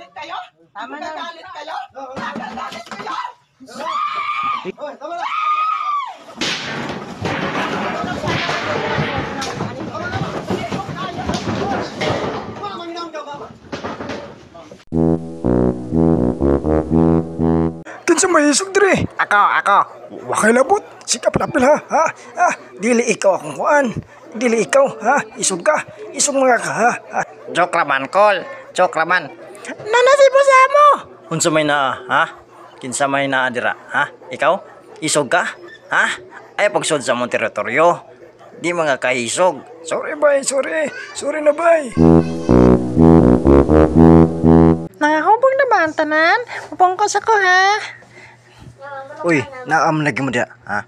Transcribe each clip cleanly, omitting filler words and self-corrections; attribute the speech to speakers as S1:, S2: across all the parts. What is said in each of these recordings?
S1: Nagagalit kayo?
S2: Tama na.
S1: Nagagalit kayo? Nagagalit kayo?
S3: Oy, tama na.
S4: Kinsa may isog dire? Ako. Wakay labot. Sikap lapil ha. Dili ikaw akong kuan. Dili ikaw ha. Isog ka. Isog mga ka ha.
S2: Joke raman, Kol. Joke raman. Nanasibo sa mo. Unsa may naa, ha? Kinsa may naa dira, ha? Ikaw? Isog ka? Ha? Ay pagsud sa mong teritoryo. Di mga kahisog.
S4: Sorry bay, sorry. Sorry na bay.
S2: Nangahubog na ba ang tanan? Mapangkos ako, ha? Uy, naam lagi mo dira, ha?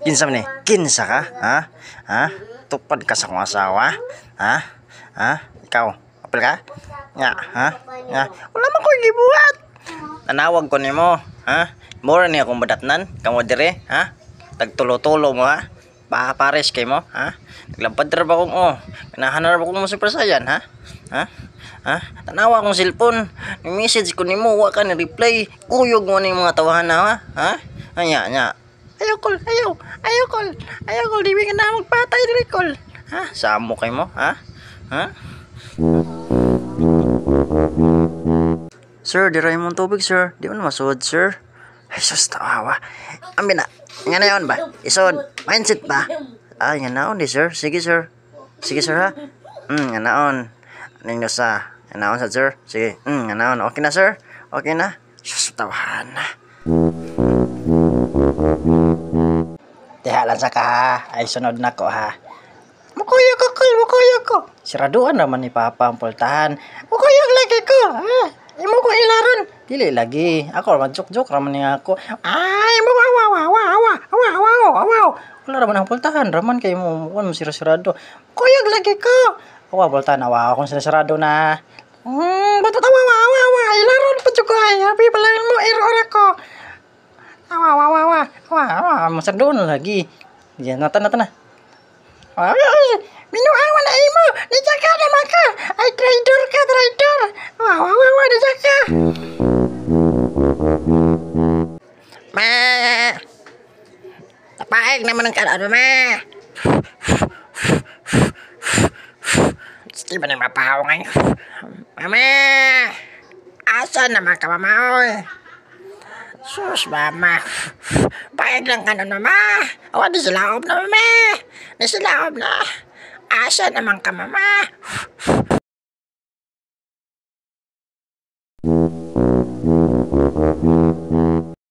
S2: Kinsa man ni? Kinsa ka, ha? Ha? Tupad ka sa kong asawa? Ha? Ha? Ikaw, apil ka? Nga, ha? Nga. Wala man ko gibuhat. Tanawag ko nimo, ha? Mura ni akong badatnan, kamo dire, ha? Tagtulo-tulo mo, ha? Pares kay mo, ha? Naglampad ra ba kong, kanahanan ra ba kong Super Saiyan, ha? Ha? Ha? Tanawa akong cellphone. Ni-message ko nimo, wa ka ni-reply. Kuyog mo ni mga tawahan na, ha? Anya. Ayaw, Kol. Di ka na magpatay diri, Kol. Ha? Samo kay mo, ha? Ha? Sir, di rin mong tubig, sir. Di mo masuod, sir. Ay, sus, tawawa. Ambi na. Nga na yun ba? Isod. Mindset ba? Ay, nga naon di, sir. Sige, sir. Sige, sir, ha? Nga naon. Aning sa. Nga naon sa, sir. Sige. Nga naon. Okay na, sir? Okay na? Sus, tawahan na. Tihalan sa ka, ha? Ay, sunod na ko, ha? Mukuyog ko, Kol. Mukuyog ko. Siraduan naman ni Papa ang pultahan. Mukuyog lagi ko, ha? Imo ko ilaron. Dili lagi. Ako raman joke raman niya ako. Ay, mo wow. Wala raman ang pultahan. Raman kay mo mo sira-sirado. Kuyog lagi ko. Awa pultahan awa akong sira-sirado na. Ba't awa. Ilaron pa jud ko ay. Happy balangin mo error ako. Awa. Masardon lagi. Diyan nata na. Minuawan na imo. Nijaka naman ka. Ay, traitor ka. Wawa, nijaka. Ma. Tapaig naman ang kalaan mo, ma. Di ba na mapahaw ngayon? Mama. Asa naman ka, mama, oy? Sus, mama. Paig lang ka na, mama. Awa, di silaob na, mama. Di silaob na. Asa naman ka, mama?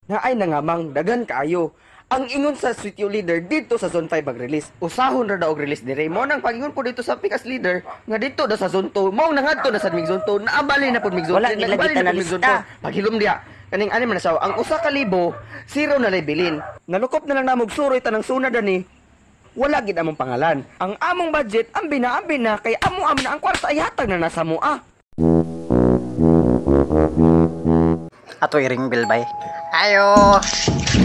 S3: Nga ay nangamang dagan kaayo. Ang ingon sa Sweet You Leader dito sa Zone 5 mag-release. Usahon ra daw og release dire. Mo nang pag-ingon ko dito sa Pikas Leader nga dito daw sa Zone 2. Mao nangadto na sa Mig Zone 2. Naabali na pud Mig Zone 3. Naabali na pud Mig Zone 4. Paghilom diya. Kaning ani man na saw. Ang usa ka libo, zero na lebilin. Nalukop na lang namog suroy tanang sunad ani. Wala gid among pangalan. Ang among budget ang bina kay amo na ang kwarta ay hatag na nasa mua.
S2: Ato iring bill bay. Ayo.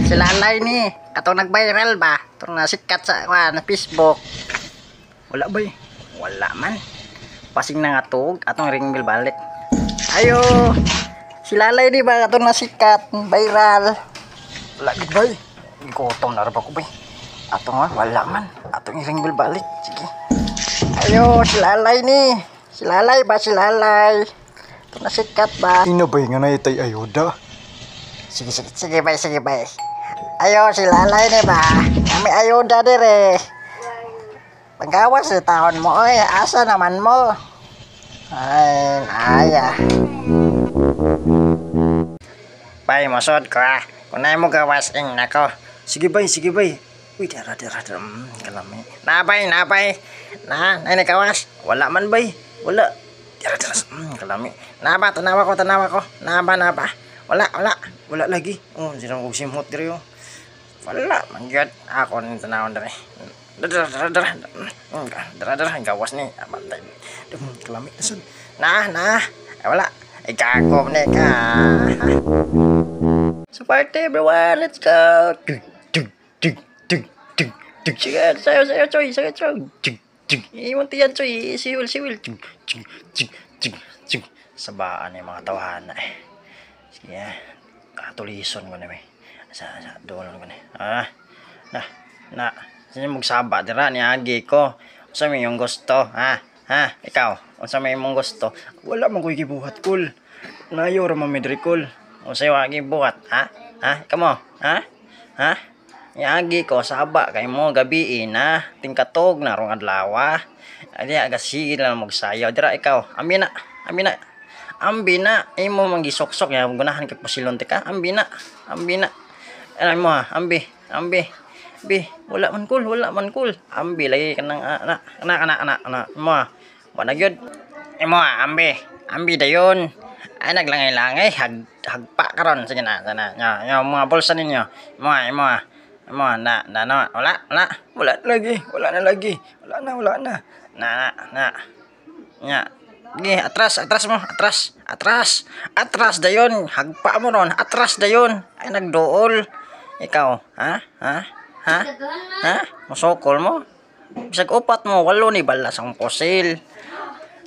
S2: Silalay ni. Ato nag-viral ba? Itong nasikat sa Facebook. Wala bay. Wala man. Pasing na nga tug. Atong ring bill balik. Ayo. Silalay ni ba? Atong nasikat. Viral. Wala gid bay. Igutom na rin ako bay. Atong wala man. Atong ring bill balik. Sige. Ayo. Silalay ni. Silalay ba? Silalay. Itong nasikat ba?
S4: Ina bay nga na itay ayuda.
S2: Sige bay. Ayo, si Lalay ni ba? Kami ayuda dire. Paggawas sa taon mo, oy. Asa naman mo? Ay, naya. Bay, masod ko ah. Kung na mo gawas, nako.
S4: Sige bay. Uy, dara. Kalami.
S2: Nabay. Nay nagawas.
S4: Wala man bay. Wala. Dara.
S2: Kalami. Tanawa ko. Naba.
S4: Wala lagi. Sirang kong simhot dire yo.
S2: Wala, mangyad. Ako ni tanawon dire. Dara. Gawas ni. Abantay.
S4: Kalami na sad.
S2: Nah. Ay, wala. Ay, kako ni ka. So party everyone, let's go. Sige, sayo, Choy. Iwan tiyan, Choy. Siwil. sabaan yung mga tawhana eh. Sige, katulison ko na may. Sa doon ko na. Na. Sino magsaba dira ni agi ko. Unsa may yung gusto, ha? Ha? Ikaw, unsa may imong gusto?
S4: Wala man ko'y gibuhat, kul. Nayo ra mamidri, kul.
S2: Unsa wa gibuhat, ha? Ha? Kamo, ha? Ha? Yagi ko saba kay mo gabi na tingkatog na rong adlaw. Adi aga sige lang magsayaw dira ikaw. Ambi na imo manggisok-sok ya gunahan kay pasilon ka. Ambi na. Ano mo ha? Ambi. Wala man kul. Ambi lagi kanang ana. Mo. Wa na gyud. Imo ambi dayon. Ay naglangay-langay hagpa karon sige na sana. Nya mga bulsa ninyo. Imo na wala na lagi. Nya gi atras dayon hagpa mo ron atras dayon ay nagduol ikaw ha musokol mo bisag upat mo walo ni balas ang posil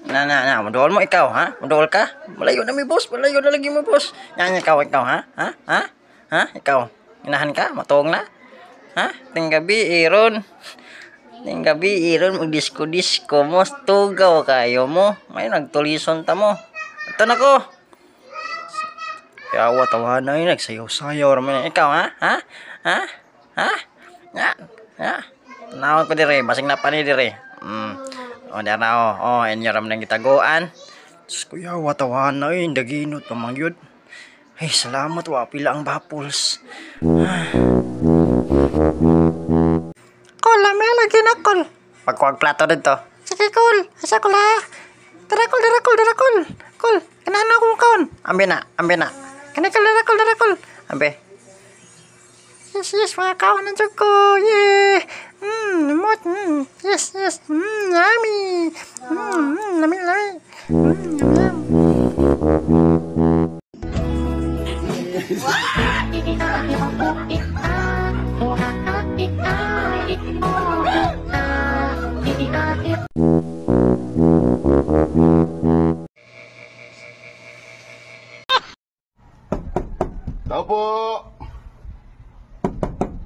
S2: na muduol mo ikaw ha muduol ka malayo na lagi mo boss nya ikaw ha ikaw inahan ka matong na ha tinggabi iron magdisko mo tugaw kayo mo may nagtulison ta mo ito na ko kaya tawahan na yun nagsayaw-sayaw raman ikaw ha naon ko dire basing na pa ni dire o dara inyo raman ang gitaguan
S4: Sus, kuya, tawahan na yun. Daginot pamang yun. Ay, salamat, pila ang bapuls.
S1: Kol, may lagi na kol.
S2: pagkuwag plato dito
S1: Sige kol, asa kol ha. Dara kol. Kol, kanahan ako kaon.
S2: ambi na
S1: Kani kol, dara kol.
S2: ambi
S1: Yes, mga kaon ng jug ko. Yeah. Lumot. Yes. Yummy. Lami. Yum.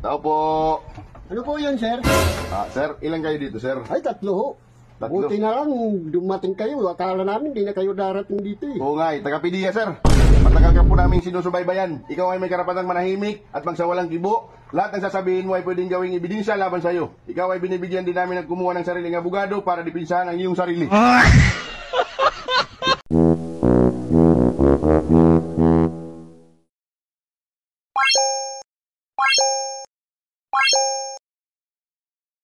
S5: Tao po.
S6: Ano po yan, sir?
S5: Sir, ilan kayo dito, sir?
S6: Ay, tatlo ho.
S5: Tatlo?
S6: Buti na lang, dumating kayo. Akala namin, di na kayo darating dito eh.
S5: Oo nga, taga-PDEA, sir. Matagal ka po namin sinusubaybayan. Ikaw ay may karapatang manahimik at magsawalang kibo. Lahat ng sasabihin mo ay pwedeng gawing ebidensya laban sa'yo. Ikaw ay binibigyan din namin ng kumuha ng sariling abogado para dipinsahan ang iyong sarili.